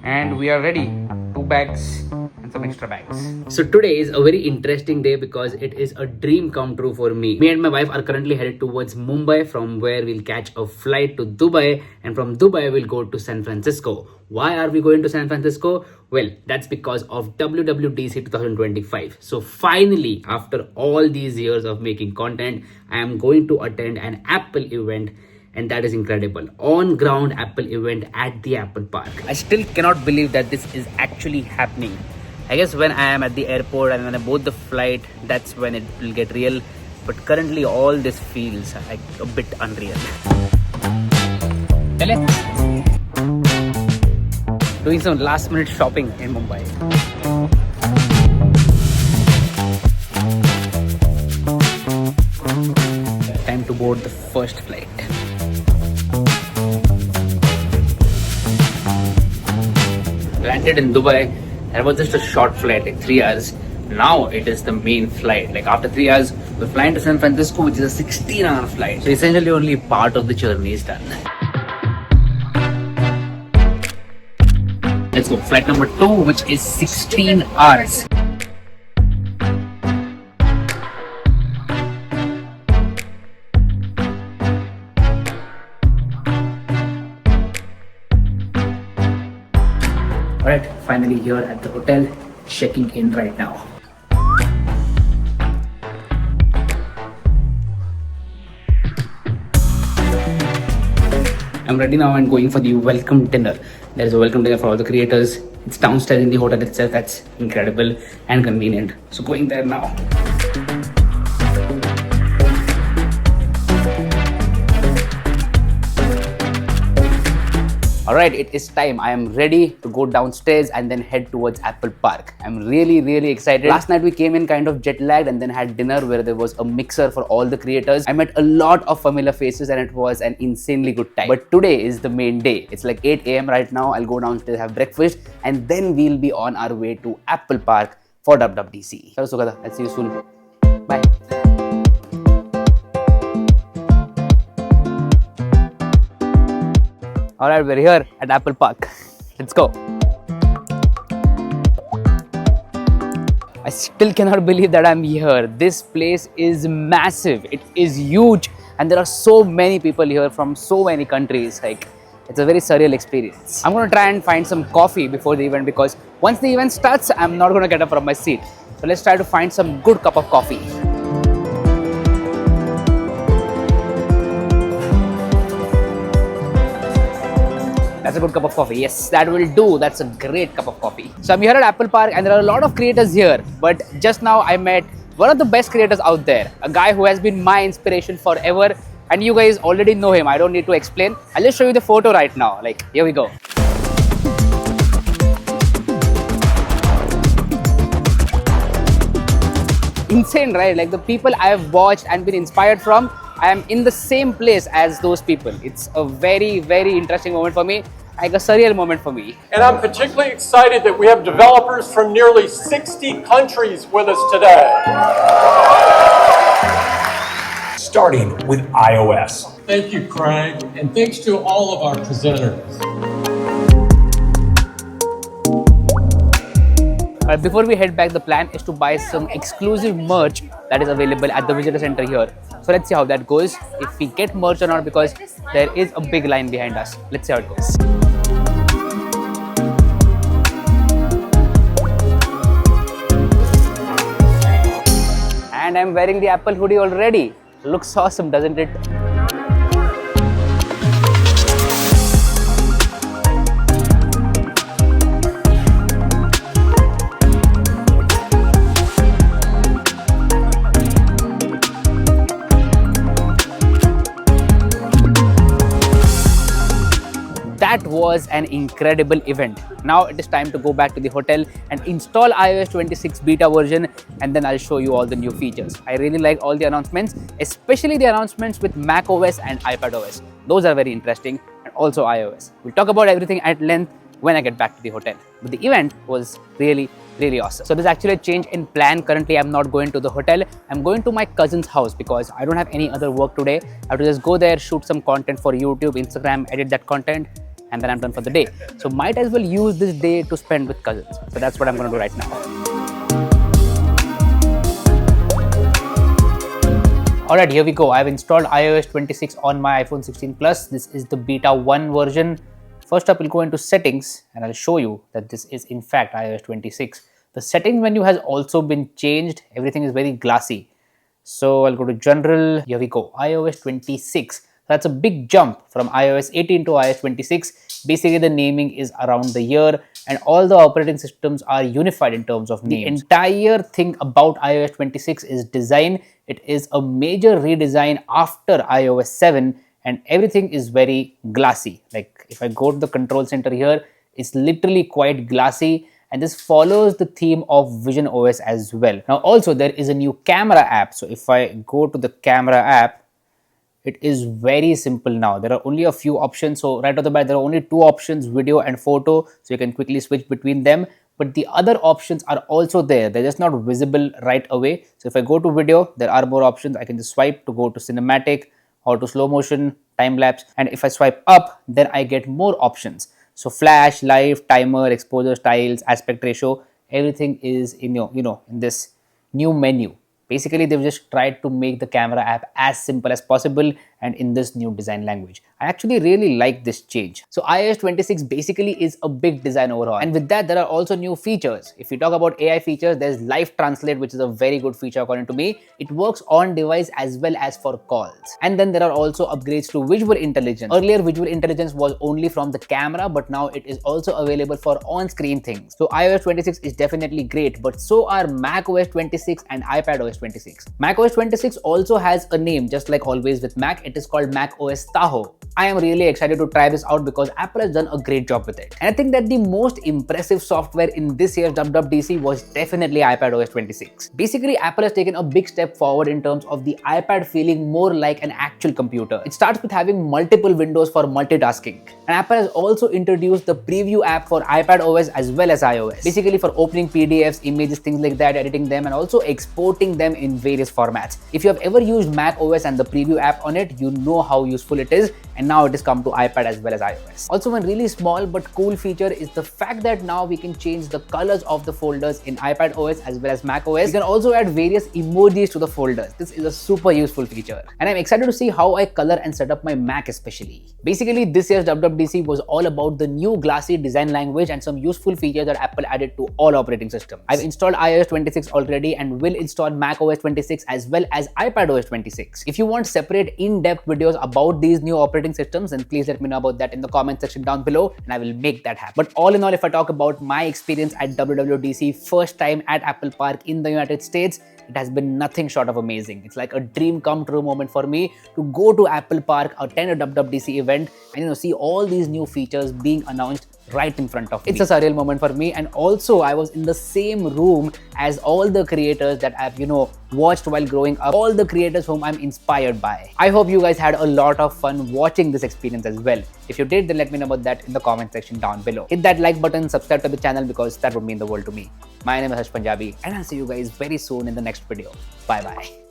and we are ready. 2 bags and some extra bags. So today is a very interesting day because it is a dream come true for me. Me and my wife are currently headed towards Mumbai, from where we'll catch a flight to Dubai, and from Dubai we'll go to San Francisco. Why are we going to San Francisco? Well, that's because of WWDC 2025. So finally, after all these years of making content, I am going to attend an Apple event, and that is incredible. On ground Apple event at the Apple Park. I still cannot believe that this is actually happening. I guess when I am at the airport and when I board the flight, that's when it will get real. But currently all this feels like a bit unreal. Doing some last minute shopping in Mumbai. Time to board the first flight. Landed in Dubai. That was just a short flight, like 3 hours. Now it is the main flight. Like after 3 hours, we're flying to San Francisco, which is a 16-hour flight. So essentially only part of the journey is done. Let's go. Flight number 2, which is 16 hours. Alright, finally here at the hotel, checking in right now. I'm ready now and going for the welcome dinner. There is a welcome dinner for all the creators. It's downstairs in the hotel itself. That's incredible and convenient. So going there now. Alright, it is time. I am ready to go downstairs and then head towards Apple Park. I'm really excited. Last night we came in kind of jet lagged and then had dinner where there was a mixer for all the creators. I met a lot of familiar faces and it was an insanely good time. But today is the main day. It's like 8 a.m. right now. I'll go downstairs, have breakfast, and then we'll be on our way to Apple Park for WWDC. I'll see you soon. Bye. Alright, we're here at Apple Park. Let's go. I still cannot believe that I'm here. This place is massive. It is huge. And there are so many people here from so many countries. Like, it's a very surreal experience. I'm going to try and find some coffee before the event because once the event starts, I'm not going to get up from my seat. So let's try to find some good cup of coffee. That's a good cup of coffee. Yes, that will do. That's a great cup of coffee. So I'm here at Apple Park and there are a lot of creators here. But just now I met one of the best creators out there. A guy who has been my inspiration forever. And you guys already know him. I don't need to explain. I'll just show you the photo right now. Like, here we go. Insane, right? Like the people I have watched and been inspired from, I am in the same place as those people. It's a very interesting moment for me, like a surreal moment for me. And I'm particularly excited that we have developers from nearly 60 countries with us today. Starting with iOS. Thank you, Craig, and thanks to all of our presenters. Before we head back, the plan is to buy some exclusive merch that is available at the visitor center here. So let's see how that goes. If we get merch or not, because there is a big line behind us. Let's see how it goes. And I'm wearing the Apple hoodie already. Looks awesome, doesn't it? That was an incredible event. Now it is time to go back to the hotel and install iOS 26 beta version, and then I'll show you all the new features. I really like all the announcements, especially the announcements with macOS and iPadOS. Those are very interesting, and also iOS. We'll talk about everything at length when I get back to the hotel. But the event was really awesome. So there's actually a change in plan. Currently, I'm not going to the hotel. I'm going to my cousin's house because I don't have any other work today. I have to just go there, shoot some content for YouTube, Instagram, edit that content, and then I'm done for the day. So might as well use this day to spend with cousins. So that's what I'm going to do right now. Alright, here we go. I've installed iOS 26 on my iPhone 16 Plus. This is the beta 1 version. First up, we'll go into settings and I'll show you that this is in fact iOS 26. The settings menu has also been changed. Everything is very glassy. So I'll go to general. Here we go. iOS 26. That's a big jump from iOS 18 to iOS 26. Basically, the naming is around the year and all the operating systems are unified in terms of names. The entire thing about iOS 26 is design. It is a major redesign after iOS 7 and everything is very glassy. Like if I go to the control center here, it's literally quite glassy. And this follows the theme of Vision OS as well. Now also there is a new camera app. So if I go to the camera app, it is very simple now. There are only a few options. So right off the bat, there are only two options, video and photo. So you can quickly switch between them. But the other options are also there. They're just not visible right away. So if I go to video, there are more options. I can just swipe to go to cinematic or to slow motion, time lapse. And if I swipe up, then I get more options. So flash, live, timer, exposure styles, aspect ratio, everything is in in this new menu. Basically, they've just tried to make the camera app as simple as possible and in this new design language. I actually really like this change. So iOS 26 basically is a big design overhaul. And with that, there are also new features. If we talk about AI features, there's Live Translate, which is a very good feature according to me. It works on device as well as for calls. And then there are also upgrades to visual intelligence. Earlier, visual intelligence was only from the camera, but now it is also available for on-screen things. So iOS 26 is definitely great, but so are macOS 26 and iPadOS 26. macOS 26 also has a name, just like always with Mac. It is called macOS Tahoe. I am really excited to try this out because Apple has done a great job with it. And I think that the most impressive software in this year's WWDC was definitely iPadOS 26. Basically, Apple has taken a big step forward in terms of the iPad feeling more like an actual computer. It starts with having multiple windows for multitasking. And Apple has also introduced the preview app for iPadOS as well as iOS. Basically for opening PDFs, images, things like that, editing them and also exporting them in various formats. If you have ever used macOS and the preview app on it, you know how useful it is. And now it has come to iPad as well as iOS. Also, one really small but cool feature is the fact that now we can change the colors of the folders in iPadOS as well as macOS. You can also add various emojis to the folders. This is a super useful feature. And I'm excited to see how I color and set up my Mac especially. Basically, this year's WWDC was all about the new glassy design language and some useful features that Apple added to all operating systems. I've installed iOS 26 already and will install macOS 26 as well as iPadOS 26. If you want separate in-depth videos about these new operating systems, then please let me know about that in the comment section down below and I will make that happen. But all in all, if I talk about my experience at WWDC, first time at Apple Park in the United States, it has been nothing short of amazing. It's like a dream come true moment for me to go to Apple Park, attend a WWDC event and see all these new features being announced right in front of me. It's a surreal moment for me, and also I was in the same room as all the creators that I've watched while growing up, all the creators whom I'm inspired by. I hope you guys had a lot of fun watching this experience as well. If you did, then let me know about that in the comment section down below. Hit that like button, subscribe to the channel because that would mean the world to me. My name is Harsh Punjabi and I'll see you guys very soon in the next video. Bye bye.